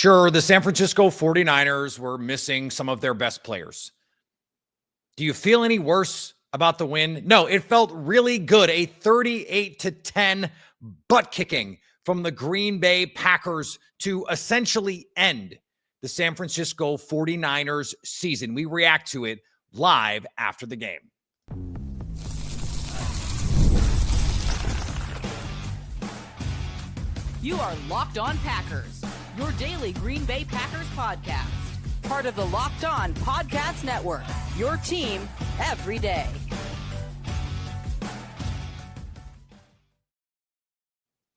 Sure, the San Francisco 49ers were missing some of their best players. Do you feel any worse about the win? No, it felt really good. A 38-10 butt kicking from the Green Bay Packers to essentially end the San Francisco 49ers season. We react to it live after the game. You are Locked On Packers, your daily Green Bay Packers podcast. Part of the Locked On Podcast Network, your team every day.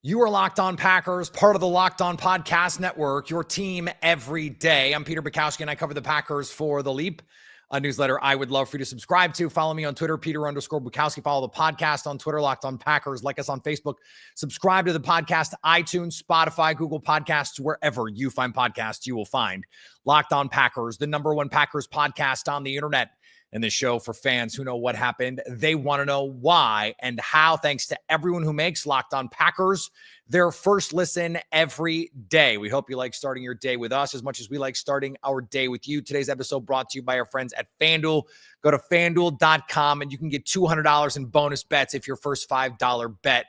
You are Locked On Packers, part of the Locked On Podcast Network, your team every day. I'm Peter Bukowski, and I cover the Packers for The Leap, a newsletter I would love for you to subscribe to. Follow me on Twitter, Peter_Bukowski. Follow the podcast on Twitter, Locked On Packers. Like us on Facebook. Subscribe to the podcast, iTunes, Spotify, Google Podcasts, wherever you find podcasts, you will find Locked On Packers, the #1 Packers podcast on the internet. And this show for fans who know what happened. They want to know why and how. Thanks to everyone who makes Locked On Packers their first listen every day. We hope you like starting your day with us as much as we like starting our day with you. Today's episode brought to you by our friends at FanDuel. Go to FanDuel.com and you can get $200 in bonus bets if your first $5 bet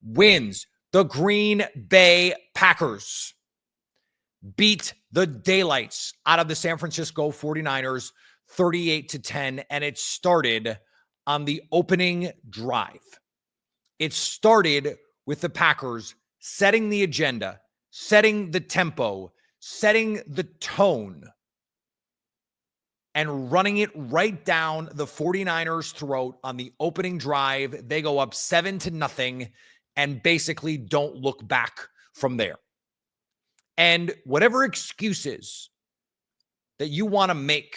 wins. The Green Bay Packers beat the daylights out of the San Francisco 49ers 38-10, and it started on the opening drive. It started with the Packers setting the agenda, setting the tempo, setting the tone, and running it right down the 49ers' throat on the opening drive. They go up 7-0 and basically don't look back from there. And whatever excuses that you want to make,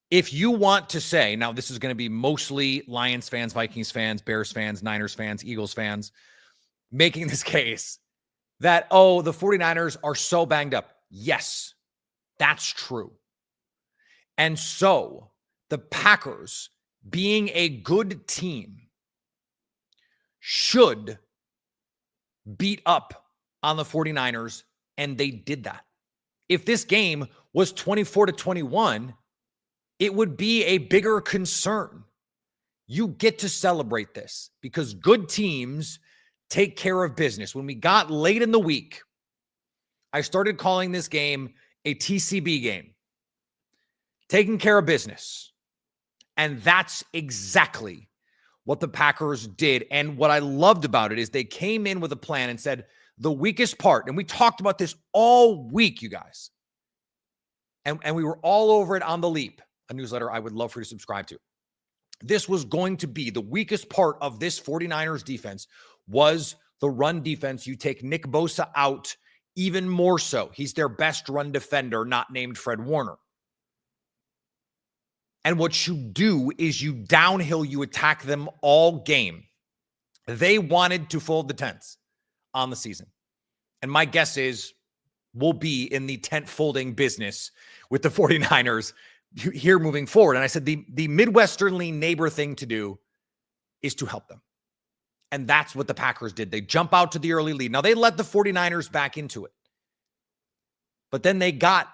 if you want to say, now this is going to be mostly Lions fans, Vikings fans, Bears fans, Niners fans, Eagles fans, making this case that, oh, the 49ers are so banged up. Yes, that's true. And so the Packers, being a good team, should beat up on the 49ers, and they did that. If this game was 24-21, it would be a bigger concern. You get to celebrate this because good teams take care of business. When we got late in the week, I started calling this game a TCB game, taking care of business. And that's exactly what the Packers did. And what I loved about it is they came in with a plan and said, the weakest part, and we talked about this all week, you guys, and we were all over it on The Leap, a newsletter I would love for you to subscribe to. This was going to be the weakest part of this 49ers defense was the run defense. You take Nick Bosa out even more so. He's their best run defender, not named Fred Warner. And what you do is you downhill, you attack them all game. They wanted to fold the tents on the season. And my guess is we'll be in the tent folding business with the 49ers here moving forward. And I said the Midwesternly neighbor thing to do is to help them. And that's what the Packers did. They jump out to the early lead. Now, they let the 49ers back into it. But then they got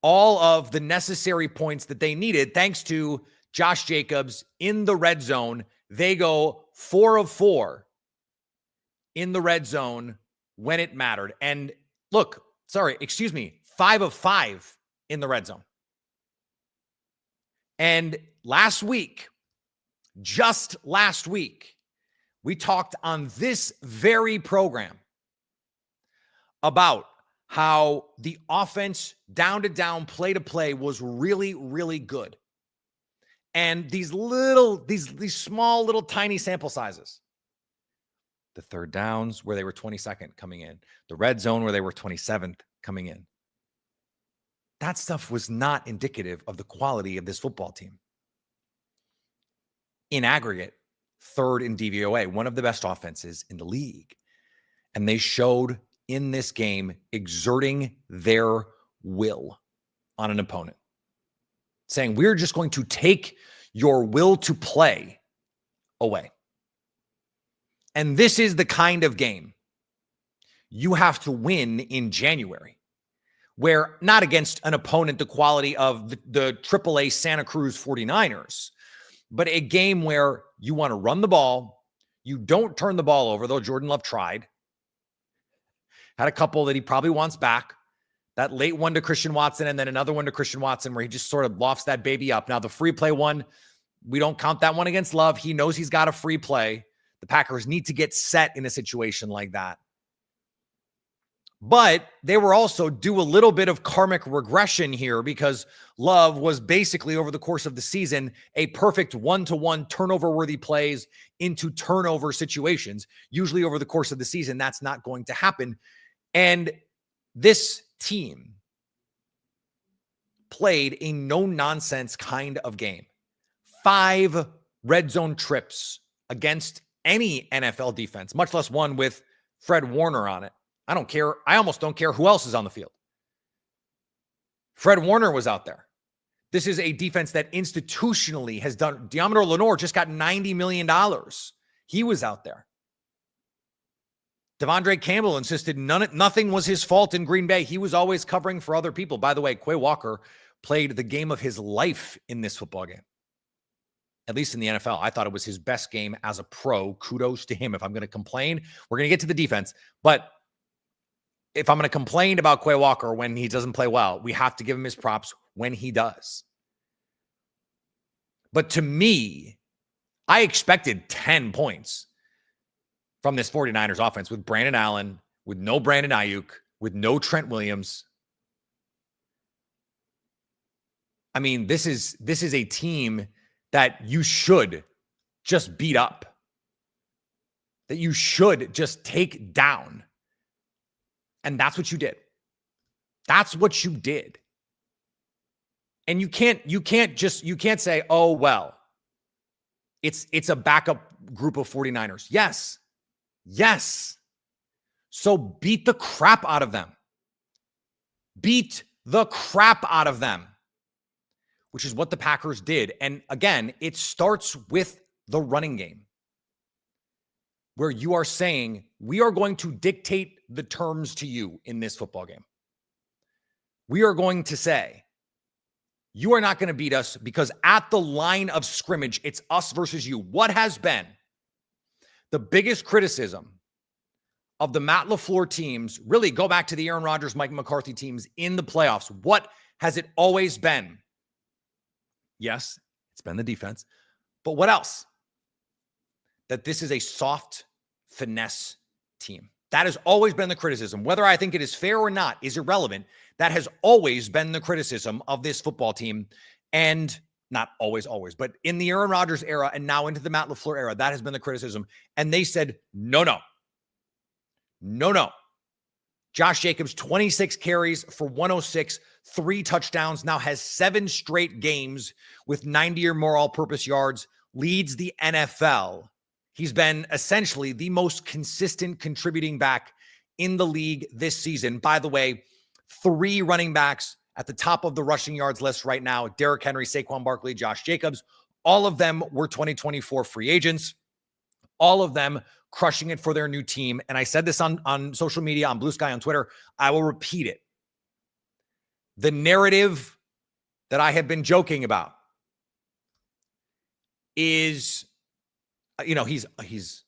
all of the necessary points that they needed thanks to Josh Jacobs in the red zone. They go 4 of 4 in the red zone when it mattered. And 5 of 5 in the red zone. And just last week, we talked on this very program about how the offense down to down, play to play was really, really good. And these small little tiny sample sizes, the third downs where they were 22nd coming in, the red zone where they were 27th coming in, that stuff was not indicative of the quality of this football team. In aggregate, third in DVOA, one of the best offenses in the league. And they showed in this game exerting their will on an opponent, saying, we're just going to take your will to play away. And this is the kind of game you have to win in January, where not against an opponent the quality of the AAA Santa Cruz 49ers, but a game where you want to run the ball, you don't turn the ball over, though Jordan Love tried. Had a couple that he probably wants back. That late one to Christian Watson and then another one to Christian Watson where he just sort of lofts that baby up. Now, the free play one, we don't count that one against Love. He knows he's got a free play. The Packers need to get set in a situation like that. But they were also due a little bit of karmic regression here because Love was basically over the course of the season a perfect one-to-one turnover-worthy plays into turnover situations. Usually over the course of the season, that's not going to happen. And this team played a no-nonsense kind of game. 5 red zone trips against any NFL defense, much less one with Fred Warner on it. I don't care. I almost don't care who else is on the field. Fred Warner was out there. This is a defense that institutionally has done. Deommodore Lenoir just got $90 million. He was out there. Devondre Campbell insisted nothing was his fault in Green Bay. He was always covering for other people. By the way, Quay Walker played the game of his life in this football game. At least in the NFL. I thought it was his best game as a pro. Kudos to him. If I'm going to complain, we're going to get to the defense. But if I'm going to complain about Quay Walker when he doesn't play well, we have to give him his props when he does. But to me, I expected 10 points from this 49ers offense with Brandon Allen, with no Brandon Ayuk, with no Trent Williams. I mean, this is a team that you should just beat up, that you should just take down. And that's what you did. That's what you did. And you can't say, oh, well, it's a backup group of 49ers. Yes. So beat the crap out of them. Beat the crap out of them, which is what the Packers did. And again, it starts with the running game, where you are saying, we are going to dictate the terms to you in this football game. We are going to say, you are not going to beat us because at the line of scrimmage, it's us versus you. What has been the biggest criticism of the Matt LaFleur teams, really go back to the Aaron Rodgers, Mike McCarthy teams in the playoffs? What has it always been? Yes, it's been the defense. But what else? That this is a soft finesse team. That has always been the criticism. Whether I think it is fair or not is irrelevant. That has always been the criticism of this football team. And not always, but in the Aaron Rodgers era and now into the Matt LaFleur era, that has been the criticism. And they said, no. Josh Jacobs, 26 carries for 106, 3 touchdowns, now has 7 straight games with 90 or more all-purpose yards, leads the NFL. He's been essentially the most consistent contributing back in the league this season. By the way, 3 running backs at the top of the rushing yards list right now: Derrick Henry, Saquon Barkley, Josh Jacobs. All of them were 2024 free agents. All of them crushing it for their new team. And I said this on social media, on Blue Sky, on Twitter. I will repeat it. The narrative that I have been joking about is, he's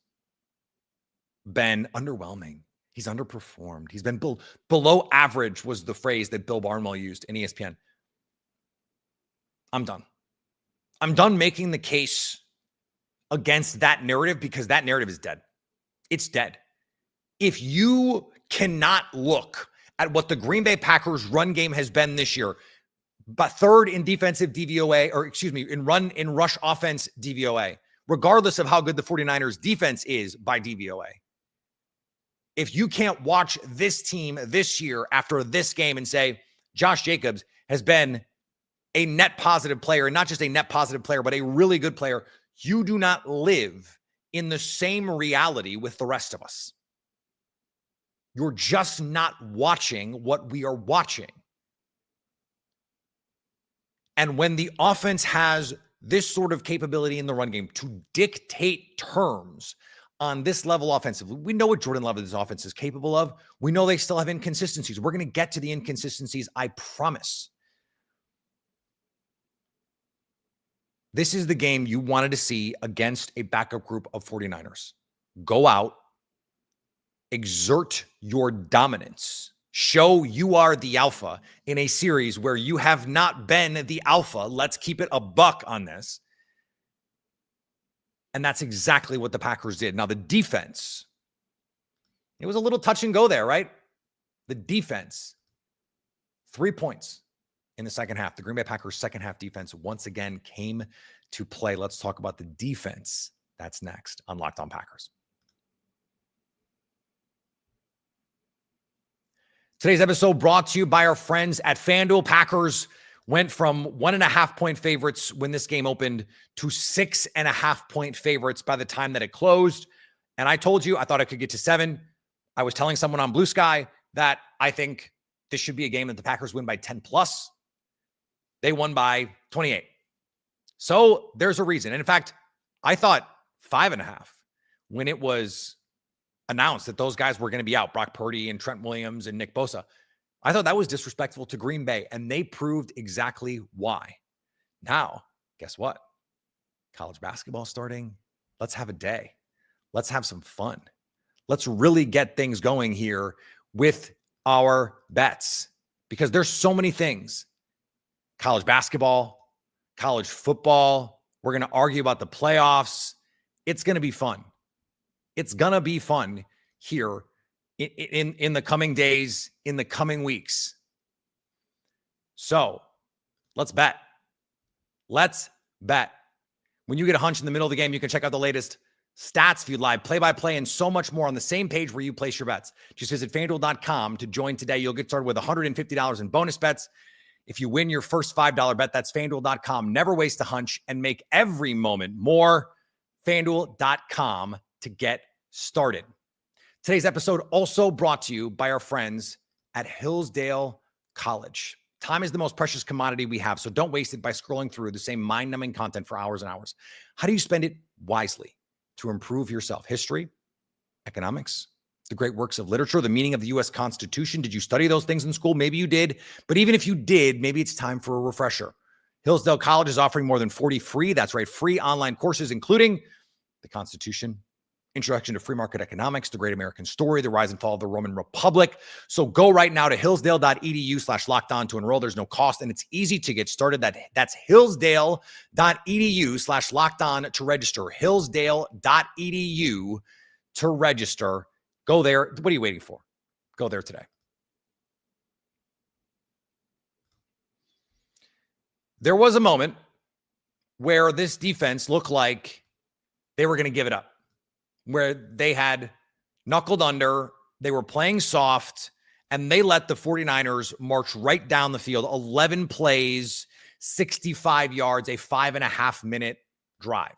been underwhelming. He's underperformed. He's been below average was the phrase that Bill Barnwell used in ESPN. I'm done. I'm done making the case against that narrative because that narrative is dead. It's dead. If you cannot look at what the Green Bay Packers run game has been this year, but 3rd in defensive DVOA, in rush offense DVOA, regardless of how good the 49ers defense is by DVOA. If you can't watch this team this year after this game and say, Josh Jacobs has been a net positive player, and not just a net positive player, but a really good player, you do not live in the same reality with the rest of us. You're just not watching what we are watching. And when the offense has this sort of capability in the run game to dictate terms on this level offensively. We know what Jordan Love this offense is capable of. We know they still have inconsistencies. We're going to get to the inconsistencies, I promise. This is the game you wanted to see against a backup group of 49ers. Go out, exert your dominance, show you are the alpha in a series where you have not been the alpha. Let's keep it a buck on this. And that's exactly what the Packers did. Now, the defense, it was a little touch and go there, right? The defense, 3 points in the second half. The Green Bay Packers' second half defense once again came to play. Let's talk about the defense. That's next on Locked On Packers. Today's episode brought to you by our friends at FanDuel. Packers went from 1.5 point favorites when this game opened to 6.5 point favorites by the time that it closed. And I told you, I thought it could get to 7. I was telling someone on Blue Sky that I think this should be a game that the Packers win by 10 plus. They won by 28. So there's a reason. And in fact, I thought 5.5 when it was announced that those guys were going to be out, Brock Purdy and Trent Williams and Nick Bosa. I thought that was disrespectful to Green Bay, and they proved exactly why. Now, guess what? College basketball starting. Let's have a day. Let's have some fun. Let's really get things going here with our bets because there's so many things. College basketball, college football. We're going to argue about the playoffs. It's going to be fun. It's going to be fun here in the coming days, in the coming weeks. So let's bet. Let's bet. When you get a hunch in the middle of the game, you can check out the latest stats feed, live play-by-play, and so much more on the same page where you place your bets. Just visit FanDuel.com to join today. You'll get started with $150 in bonus bets. If you win your first $5 bet, that's FanDuel.com. Never waste a hunch and make every moment more. FanDuel.com to get started. Today's episode also brought to you by our friends at Hillsdale College. Time is the most precious commodity we have, so don't waste it by scrolling through the same mind-numbing content for hours and hours. How do you spend it wisely to improve yourself? History, economics, the great works of literature, the meaning of the U.S. Constitution. Did you study those things in school? Maybe you did, but even if you did, maybe it's time for a refresher. Hillsdale College is offering more than 40 free, that's right, free online courses, including the Constitution, Introduction to Free Market Economics, The Great American Story, The Rise and Fall of the Roman Republic. So go right now to hillsdale.edu/lockedon to enroll. There's no cost, and it's easy to get started. That's hillsdale.edu/lockedon to register. Hillsdale.edu to register. Go there. What are you waiting for? Go there today. There was a moment where this defense looked like they were going to give it up, where they had knuckled under, they were playing soft, and they let the 49ers march right down the field, 11 plays, 65 yards, a 5.5-minute drive.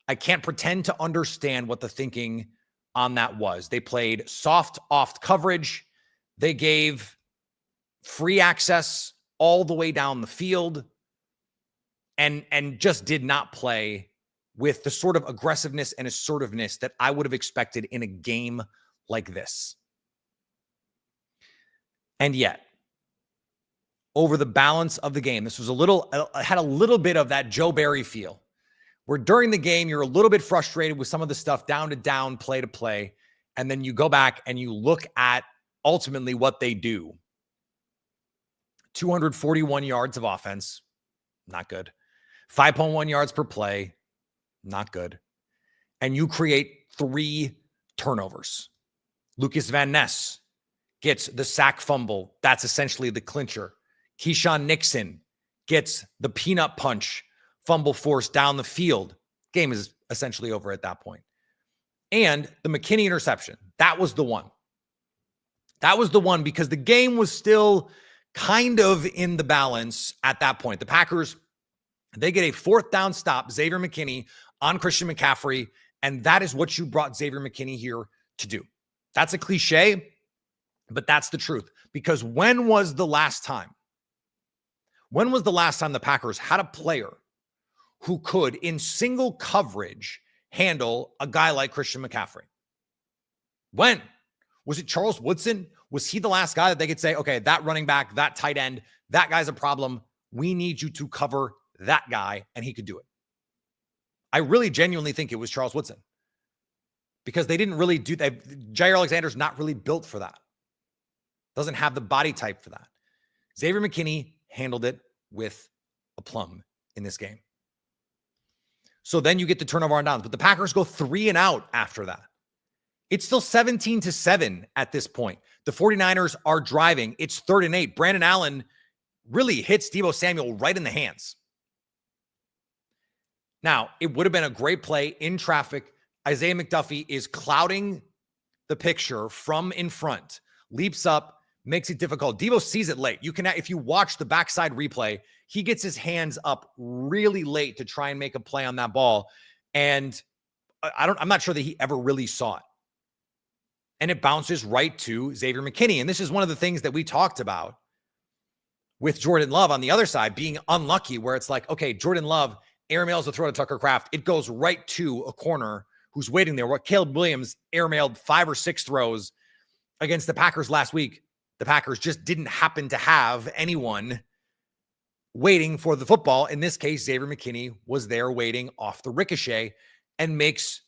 I can't pretend to understand what the thinking on that was. They played soft off coverage. They gave free access all the way down the field and just did not play with the sort of aggressiveness and assertiveness that I would have expected in a game like this. And yet, over the balance of the game, this was had a little bit of that Joe Barry feel, where during the game, you're a little bit frustrated with some of the stuff down to down, play to play, and then you go back and you look at ultimately what they do. 241 yards of offense, not good. 5.1 yards per play, not good. And you create 3 turnovers. Lucas Van Ness gets the sack fumble. That's essentially the clincher. Keyshawn Nixon gets the peanut punch fumble force down the field. Game is essentially over at that point. And the McKinney interception. That was the one. That was the one because the game was still kind of in the balance at that point. The Packers, they get a 4th down stop, Xavier McKinney on Christian McCaffrey, and that is what you brought Xavier McKinney here to do. That's a cliche, but that's the truth. Because when was the last time the Packers had a player who could, in single coverage, handle a guy like Christian McCaffrey? When? Was it Charles Woodson? Was he the last guy that they could say, okay, that running back, that tight end, that guy's a problem. We need you to cover that guy, and he could do it. I really genuinely think it was Charles Woodson because they didn't really do that. Jair Alexander's not really built for that. Doesn't have the body type for that. Xavier McKinney handled it with aplomb in this game. So then you get the turnover on downs, but the Packers go 3 and out after that. It's still 17-7 at this point. The 49ers are driving. It's 3rd and 8. Brandon Allen really hits Deebo Samuel right in the hands. Now, it would have been a great play in traffic. Isaiah McDuffie is clouding the picture from in front, leaps up, makes it difficult. Deebo sees it late. You can, if you watch the backside replay, he gets his hands up really late to try and make a play on that ball. And I'm not sure that he ever really saw it. And it bounces right to Xavier McKinney. And this is one of the things that we talked about with Jordan Love on the other side, being unlucky, where it's like, okay, Jordan Love airmails the throw to Tucker Kraft. It goes right to a corner who's waiting there. What Caleb Williams airmailed 5 or 6 throws against the Packers last week. The Packers just didn't happen to have anyone waiting for the football. In this case, Xavier McKinney was there waiting off the ricochet and makes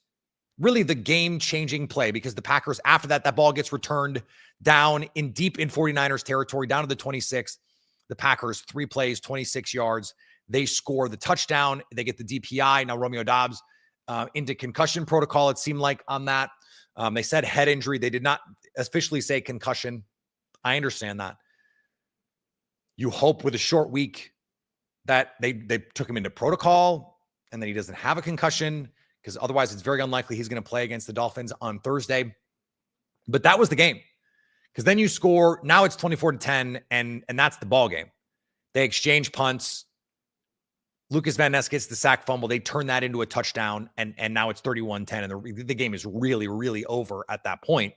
really the game-changing play, because the Packers, after that ball gets returned down in deep in 49ers territory, down to the 26. The Packers, 3 plays, 26 yards. They score the touchdown. They get the DPI. Now Romeo Doubs into concussion protocol, it seemed like, on that. They said head injury. They did not officially say concussion. I understand that. You hope with a short week that they took him into protocol and that he doesn't have a concussion, because otherwise it's very unlikely he's going to play against the Dolphins on Thursday. But that was the game, because then you score. Now it's 24-10, and that's the ball game. They exchange punts. Lucas Van Ness gets the sack fumble. They turn that into a touchdown, and now it's 31-10, and the game is really, really over at that point.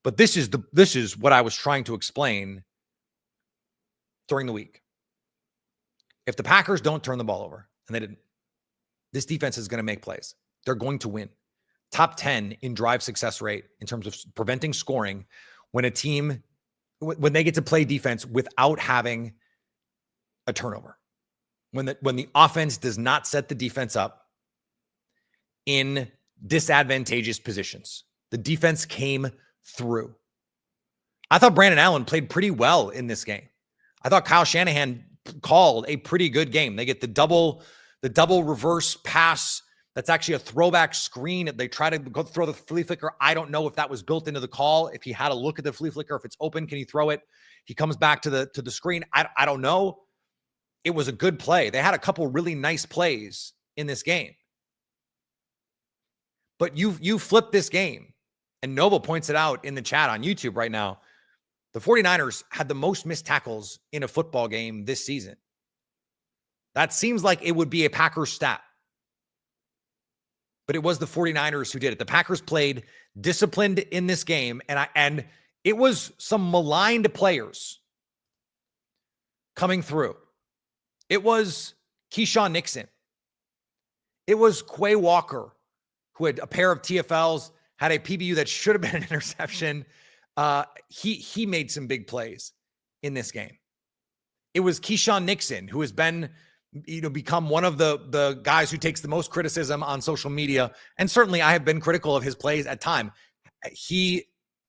But this is what I was trying to explain during the week. If the Packers don't turn the ball over, and they didn't, this defense is going to make plays. They're going to win. Top 10 in drive success rate in terms of preventing scoring when a team, when they get to play defense without having a turnover. When the offense does not set the defense up in disadvantageous positions. The defense came through. I thought Brandon Allen played pretty well in this game. I thought Kyle Shanahan called a pretty good game. They get the double reverse pass. That's actually a throwback screen. They try to go throw the flea flicker. I don't know if that was built into the call. If he had a look at the flea flicker, if it's open, can he throw it? He comes back to the screen. I don't know. It was a good play. They had a couple really nice plays in this game. But you flip this game, and Nova points it out in the chat on YouTube right now. The 49ers had the most missed tackles in a football game this season. That seems like it would be a Packers stat. But it was the 49ers who did it. The Packers played disciplined in this game, and it was some maligned players coming through. It was Keyshawn Nixon. It was Quay Walker, who had a pair of TFLs, had a PBU that should have been an interception. He made some big plays in this game. It was Keyshawn Nixon, who has been, become one of the guys who takes the most criticism on social media. And certainly I have been critical of his plays at times. He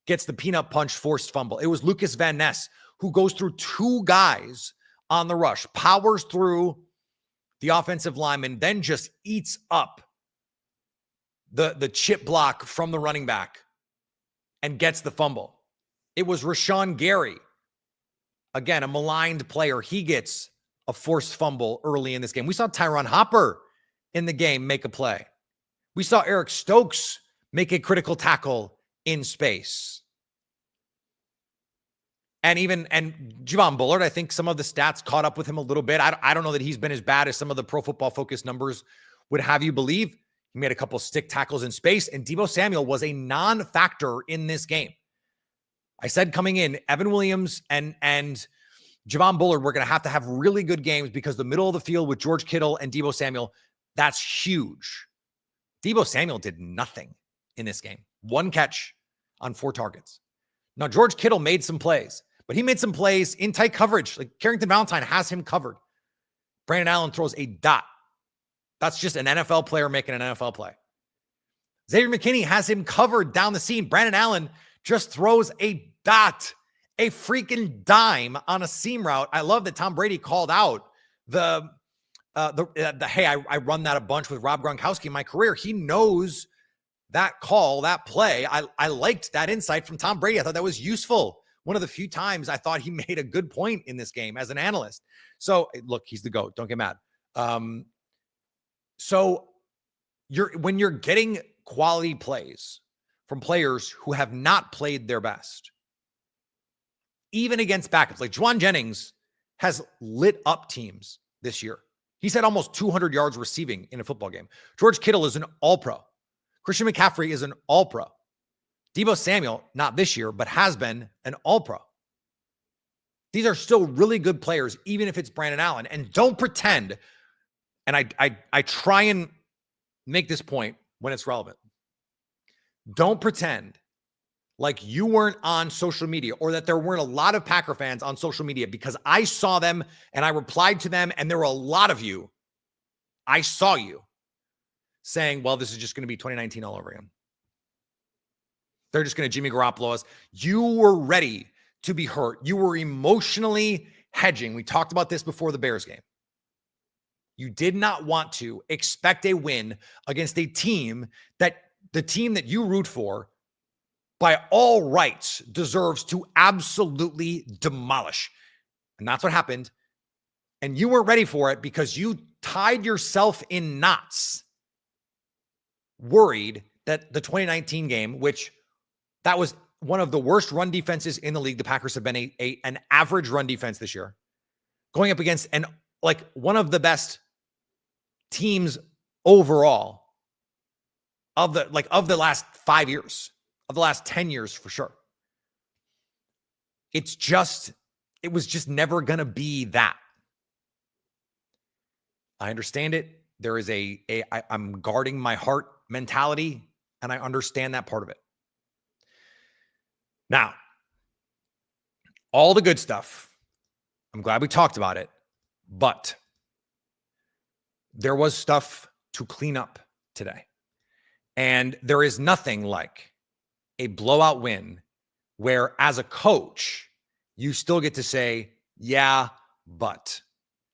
gets the peanut punch forced fumble. It was Lucas Van Ness, who goes through 2 guys on the rush, powers through the offensive lineman, then just eats up the chip block from the running back and gets the fumble. It was Rashawn Gary, again, a maligned player. He gets a forced fumble early in this game. We saw Tyron Hopper in the game make a play. We saw Eric Stokes make a critical tackle in space. And Javon Bullard, I think some of the stats caught up with him a little bit. I don't know that he's been as bad as some of the Pro Football Focus numbers would have you believe. He made a couple stick tackles in space, and Deebo Samuel was a non-factor in this game. I said coming in, Evan Williams and Javon Bullard were going to have really good games, because the middle of the field with George Kittle and Deebo Samuel, that's huge. Deebo Samuel did nothing in this game. 1 catch on 4 targets. Now, George Kittle made some plays, but he made some plays in tight coverage. Like Carrington Valentine has him covered. Brandon Allen throws a dot. That's just an NFL player making an NFL play. Xavier McKinney has him covered down the seam. Brandon Allen just throws a dot, a freaking dime on a seam route. I love that Tom Brady called out the hey, I run that a bunch with Rob Gronkowski in my career. He knows that call, that play. I liked that insight from Tom Brady. I thought that was useful. One of the few times I thought he made a good point in this game as an analyst. So look, he's the GOAT. Don't get mad. So when you're getting quality plays from players who have not played their best, even against backups, like Juwan Jennings has lit up teams this year. He's had almost 200 yards receiving in a football game. George Kittle is an all-pro. Christian McCaffrey is an all-pro. Deebo Samuel, not this year, but has been an all-pro. These are still really good players, even if it's Brandon Allen. And don't pretend, and I try and make this point when it's relevant. Don't pretend like you weren't on social media or that there weren't a lot of Packer fans on social media, because I saw them and I replied to them, and there were a lot of you. I saw you saying, well, this is just going to be 2019 all over again. They're just going to Jimmy Garoppolo us. You were ready to be hurt. You were emotionally hedging. We talked about this before the Bears game. You did not want to expect a win against a team that the team that you root for, by all rights, deserves to absolutely demolish. And that's what happened. And you weren't ready for it because you tied yourself in knots, worried that the 2019 game, which that was one of the worst run defenses in the league. The Packers have been an average run defense this year, going up against one of the best teams overall of the last 5 years, of the last 10 years for sure. It was just never going to be that. I understand it. There is I'm guarding my heart mentality, and I understand that part of it. Now, all the good stuff, I'm glad we talked about it, but there was stuff to clean up today. And there is nothing like a blowout win where, as a coach, you still get to say, yeah, but.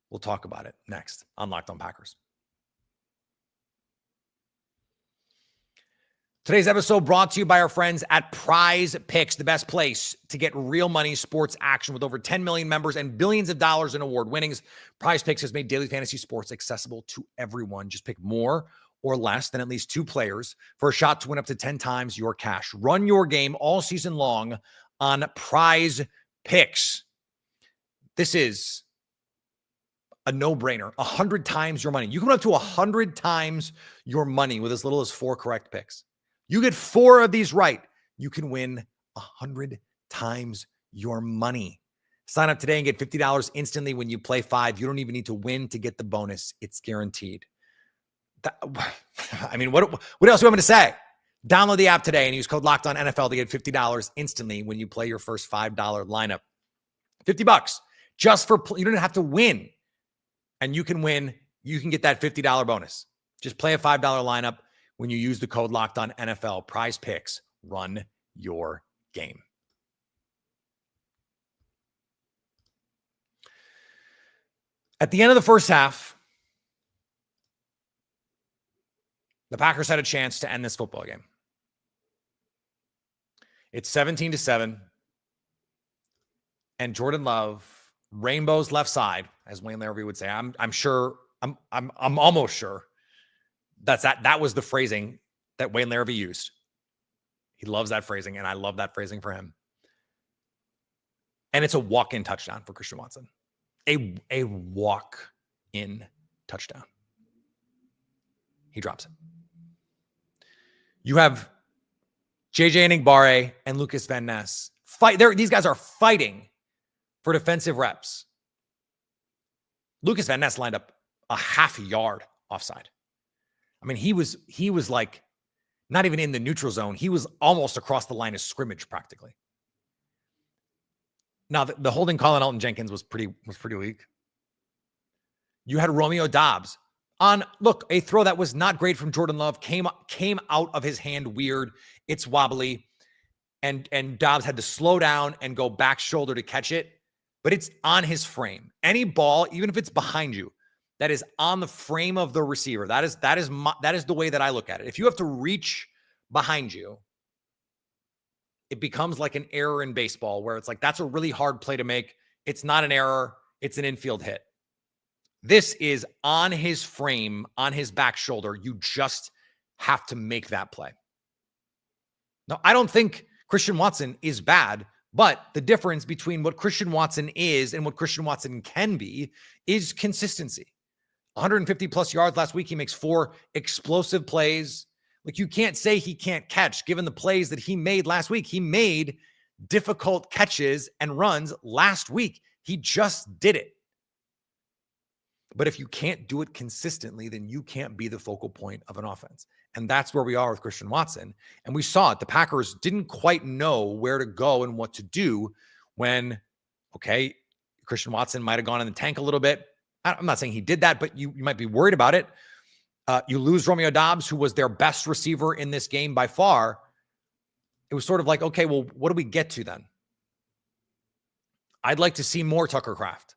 We'll talk about it next on Locked On Packers. Today's episode brought to you by our friends at Prize Picks, the best place to get real money sports action. With over 10 million members and billions of dollars in award winnings, Prize Picks has made daily fantasy sports accessible to everyone. Just pick more or less than at least 2 players for a shot to win up to 10 times your cash. Run your game all season long on Prize Picks. This is a no-brainer. 100 times your money. You can win up to 100 times your money with as little as 4 correct picks. You get 4 of these right, you can win 100 times your money. Sign up today and get $50 instantly when you play 5. You don't even need to win to get the bonus. It's guaranteed. What else do you want me to say? Download the app today and use code LOCKEDONNFL to get $50 instantly when you play your first $5 lineup. $50 just for, you don't have to win. And you can win. You can get that $50 bonus. Just play a $5 lineup when you use the code LOCKEDONNFL. Prize Picks. Run your game. At the end of the first half, the Packers had a chance to end this football game. It's 17-7. And Jordan Love, rainbows left side, as Wayne Larrivee would say. I'm almost sure that was the phrasing that Wayne Larrivee used. He loves that phrasing, and I love that phrasing for him. And it's a walk-in touchdown for Christian Watson. A walk-in touchdown. He drops it. You have JJ Enagbare and Lucas Van Ness fight. These guys are fighting for defensive reps. Lucas Van Ness lined up a half yard offside. I mean, he was like not even in the neutral zone. He was almost across the line of scrimmage practically. Now, the holding call on Elton Jenkins was pretty weak. You had Romeo Doubs on, look, a throw that was not great from Jordan Love, came out of his hand weird. It's wobbly. And Doubs had to slow down and go back shoulder to catch it, but it's on his frame. Any ball, even if it's behind you, that is on the frame of the receiver. That is the way that I look at it. If you have to reach behind you, it becomes like an error in baseball where it's like, that's a really hard play to make. It's not an error. It's an infield hit. This is on his frame, on his back shoulder. You just have to make that play. Now, I don't think Christian Watson is bad, but the difference between what Christian Watson is and what Christian Watson can be is consistency. 150 plus yards last week. He makes 4 explosive plays. Like, you can't say he can't catch given the plays that he made last week. He made difficult catches and runs last week. He just did it. But if you can't do it consistently, then you can't be the focal point of an offense. And that's where we are with Christian Watson. And we saw it. The Packers didn't quite know where to go and what to do when, okay, Christian Watson might have gone in the tank a little bit. I'm not saying he did that, but you might be worried about it. You lose Romeo Doubs, who was their best receiver in this game by far. It was sort of like, okay, well, what do we get to then? I'd like to see more Tucker Kraft.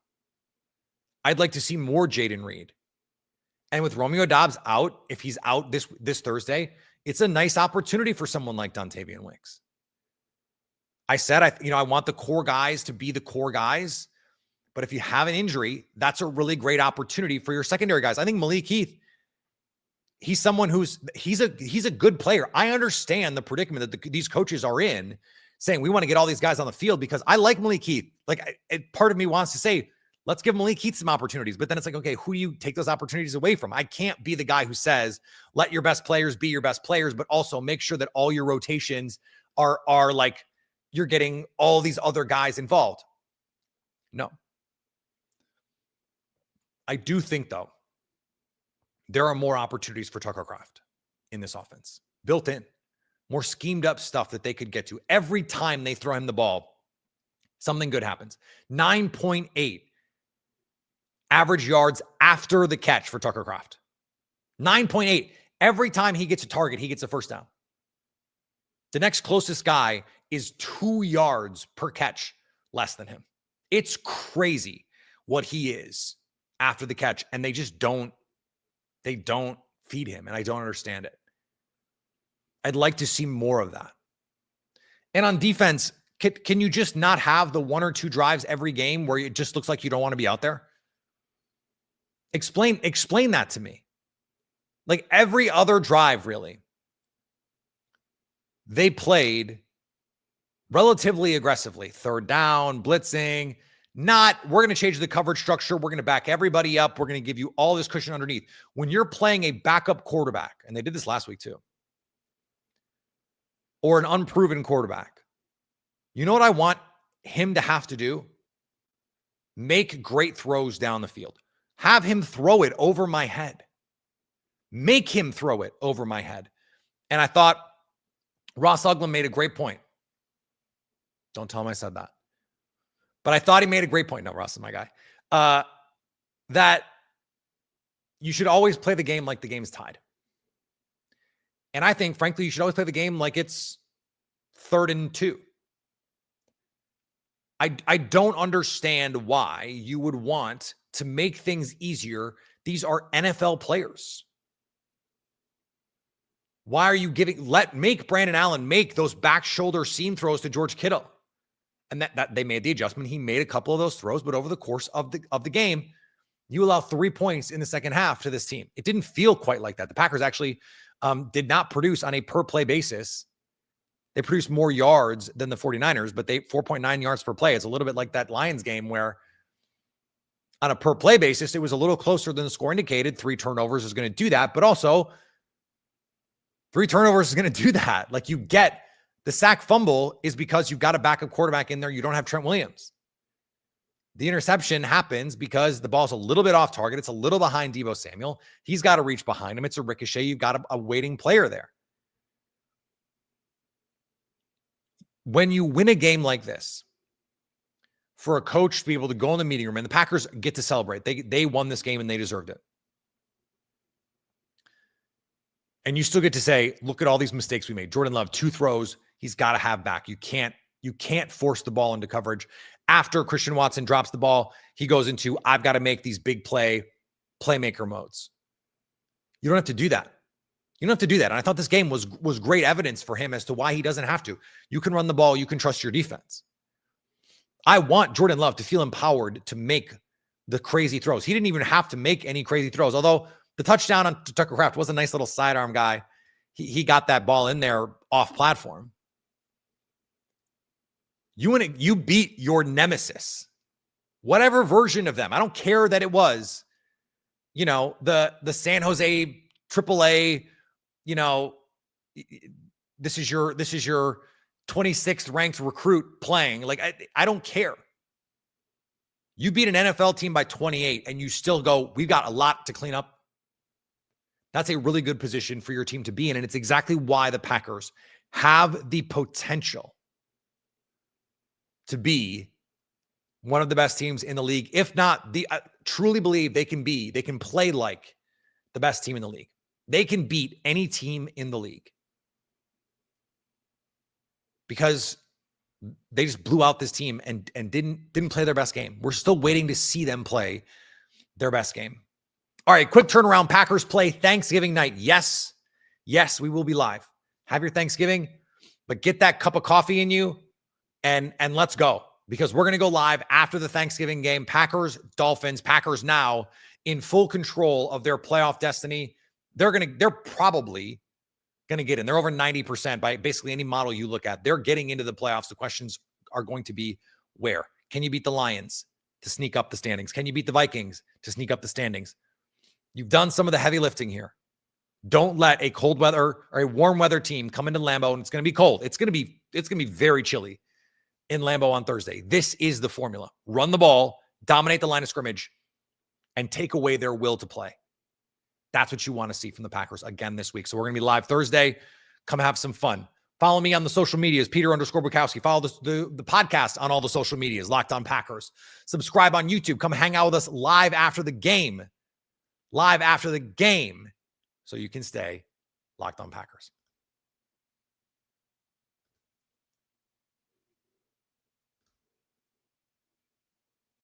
I'd like to see more Jaden Reed. And with Romeo Doubs out, if he's out this Thursday, it's a nice opportunity for someone like Dontavian Wicks. I said, I want the core guys to be the core guys. But if you have an injury, that's a really great opportunity for your secondary guys. I think Malik Heath, he's someone he's a good player. I understand the predicament that these coaches are in, saying we want to get all these guys on the field because I like Malik Heath. Like, part of me wants to say, let's give Malik Heath some opportunities. But then it's like, okay, who do you take those opportunities away from? I can't be the guy who says, let your best players be your best players, but also make sure that all your rotations are like you're getting all these other guys involved. No. I do think, though, there are more opportunities for Tucker Kraft in this offense. Built in. More schemed up stuff that they could get to. Every time they throw him the ball, something good happens. 9.8 average yards after the catch for Tucker Kraft. 9.8. Every time he gets a target, he gets a first down. The next closest guy is 2 yards per catch less than him. It's crazy what he is after the catch, and they just don't feed him, and I don't understand it. I'd like to see more of that. And on defense, can you just not have the 1 or 2 drives every game where it just looks like you don't want to be out there? Explain that to me. Like, every other drive, really, they played relatively aggressively. 3rd down, blitzing. Not, we're going to change the coverage structure. We're going to back everybody up. We're going to give you all this cushion underneath. When you're playing a backup quarterback, and they did this last week too, or an unproven quarterback, you know what I want him to have to do? Make great throws down the field. Have him throw it over my head. Make him throw it over my head. And I thought Ross Uglum made a great point. Don't tell him I said that. But I thought he made a great point. No, Ross is my guy. That you should always play the game like the game's tied. And I think, frankly, you should always play the game like it's 3rd and 2. I don't understand why you would want to make things easier. These are NFL players. Why are you make Brandon Allen make those back shoulder seam throws to George Kittle? And that they made the adjustment. He made a couple of those throws, but over the course of the game, you allow 3 points in the second half to this team. It didn't feel quite like that. The Packers actually did not produce on a per play basis. They produced more yards than the 49ers, but 4.9 yards per play. It's a little bit like that Lions game where on a per play basis, it was a little closer than the score indicated. 3 turnovers is going to do that, but also 3 turnovers is going to do that. Like, you get the sack fumble is because you've got a backup quarterback in there. You don't have Trent Williams. The interception happens because the ball's a little bit off target. It's a little behind Deebo Samuel. He's got to reach behind him. It's a ricochet. You've got a waiting player there. When you win a game like this, for a coach to be able to go in the meeting room, and the Packers get to celebrate. They won this game and they deserved it. And you still get to say, look at all these mistakes we made. Jordan Love, 2 throws, he's got to have back. You can't force the ball into coverage. After Christian Watson drops the ball, he goes into, I've got to make these big playmaker modes. You don't have to do that. You don't have to do that. And I thought this game was great evidence for him as to why he doesn't have to. You can run the ball. You can trust your defense. I want Jordan Love to feel empowered to make the crazy throws. He didn't even have to make any crazy throws, although the touchdown on Tucker Kraft was a nice little sidearm guy. He got that ball in there off platform. You beat your nemesis, whatever version of them. I don't care that it was, the San Jose AAA, this is your 26th ranked recruit playing. Like, I don't care. You beat an NFL team by 28 and you still go, we've got a lot to clean up. That's a really good position for your team to be in. And it's exactly why the Packers have the potential to be one of the best teams in the league. If not, I truly believe they can play like the best team in the league. They can beat any team in the league because they just blew out this team and didn't play their best game. We're still waiting to see them play their best game. All right, quick turnaround. Packers play Thanksgiving night. Yes, we will be live. Have your Thanksgiving, but get that cup of coffee in you and let's go, because we're going to go live after the Thanksgiving game. Packers, Dolphins. Packers now in full control of their playoff destiny. They're probably going to get in. They're over 90% by basically any model you look at. They're getting into the playoffs. The questions are going to be, where? Can you beat the Lions to sneak up the standings? Can you beat the Vikings to sneak up the standings? You've done some of the heavy lifting here. Don't let a cold weather or a warm weather team come into Lambeau, and it's going to be cold. It's going to be very chilly in Lambeau on Thursday. This is the formula. Run the ball, dominate the line of scrimmage, and take away their will to play. That's what you want to see from the Packers again this week. So we're going to be live Thursday. Come have some fun. Follow me on the social medias, Peter_Bukowski. Follow the podcast on all the social medias, Locked On Packers. Subscribe on YouTube. Come hang out with us live after the game. So you can stay Locked On Packers.